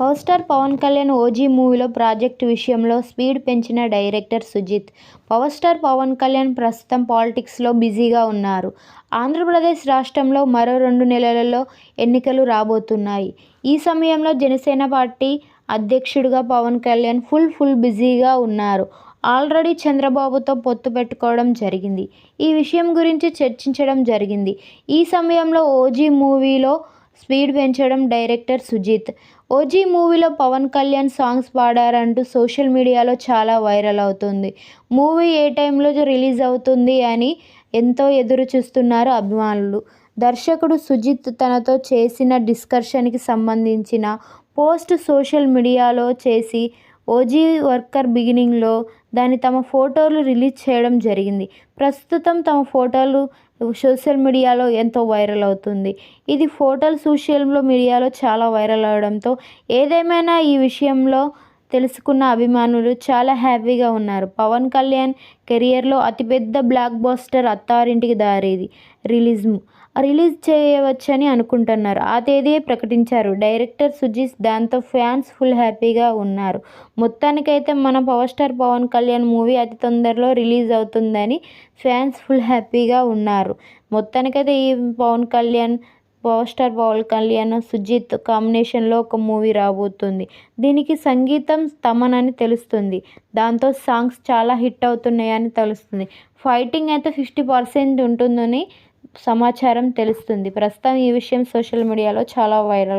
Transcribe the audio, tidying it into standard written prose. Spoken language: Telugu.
Power star Pawan Kalyan 'OG' మూవీలో ప్రాజెక్ట్ విషయంలో స్పీడ్ పెంచిన director Sujeeth. Power star Pawan Kalyan ప్రస్తుతం పాలిటిక్స్లో బిజీగా ఉన్నారు. ఆంధ్రప్రదేశ్ రాష్ట్రంలో మరో 2 నెలల్లో ఎన్నికలు రాబోతున్నాయి. ఈ సమయంలో జనసేన పార్టీ అధ్యక్షుడిగా పవన్ కళ్యాణ్ ఫుల్ బిజీగా ఉన్నారు. ఆల్రెడీ చంద్రబాబుతో పొత్తు పెట్టుకోవడం జరిగింది. ఈ విషయం గురించి చర్చించడం జరిగింది. ఈ సమయంలో 'ఓజీ' మూవీలో స్పీడ్ పెంచడం డైరెక్టర్ సుజిత్. 'ఓజీ' మూవీలో పవన్ కళ్యాణ్ సాంగ్స్ పాడారంటూ సోషల్ మీడియాలో చాలా వైరల్ అవుతుంది. మూవీ ఏ టైంలో రిలీజ్ అవుతుంది అని ఎంతో ఎదురు చూస్తున్నారు అభిమానులు. దర్శకుడు సుజిత్ తనతో చేసిన డిస్కషన్కి సంబంధించిన పోస్ట్ సోషల్ మీడియాలో చేసి 'ఓజీ' వర్క్ బిగినింగ్లో దాని తమ ఫోటోలు రిలీజ్ చేయడం జరిగింది. ప్రస్తుతం తమ ఫోటోలు సోషల్ మీడియాలో ఎంతో వైరల్ అవుతుంది. ఇది ఫోటోలు సోషల్ మీడియాలో చాలా వైరల్ అవడంతో ఏదేమైనా ఈ విషయంలో తెలుసుకున్న అభిమానులు చాలా హ్యాపీగా ఉన్నారు. పవన్ కళ్యాణ్ కెరియర్లో అతిపెద్ద block buster 'Attarintiki Daredi' release చేయవచ్చని అనుకుంటున్నారు. ఆ తేదీ ప్రకటించారు డైరెక్టర్ సుజిత్. దాంతో ఫ్యాన్స్ ఫుల్ హ్యాపీగా ఉన్నారు. మొత్తానికైతే మన power star Pawan Kalyan movie అతి తొందరలో రిలీజ్ అవుతుందని ఫ్యాన్స్ ఫుల్ హ్యాపీగా ఉన్నారు. మొత్తానికైతే ఈ పవర్ స్టార్ పవన్ కళ్యాణ్ సుజిత్ కాంబినేషన్లో ఒక మూవీ రాబోతుంది. దీనికి సంగీతం తమన్ అని తెలుస్తుంది. దాంతో సాంగ్స్ చాలా హిట్ అవుతున్నాయని తెలుస్తుంది. ఫైటింగ్ అయితే 50% ఉంటుందని సమాచారం తెలుస్తుంది. ప్రస్తుతం ఈ విషయం సోషల్ మీడియాలో చాలా వైరల్.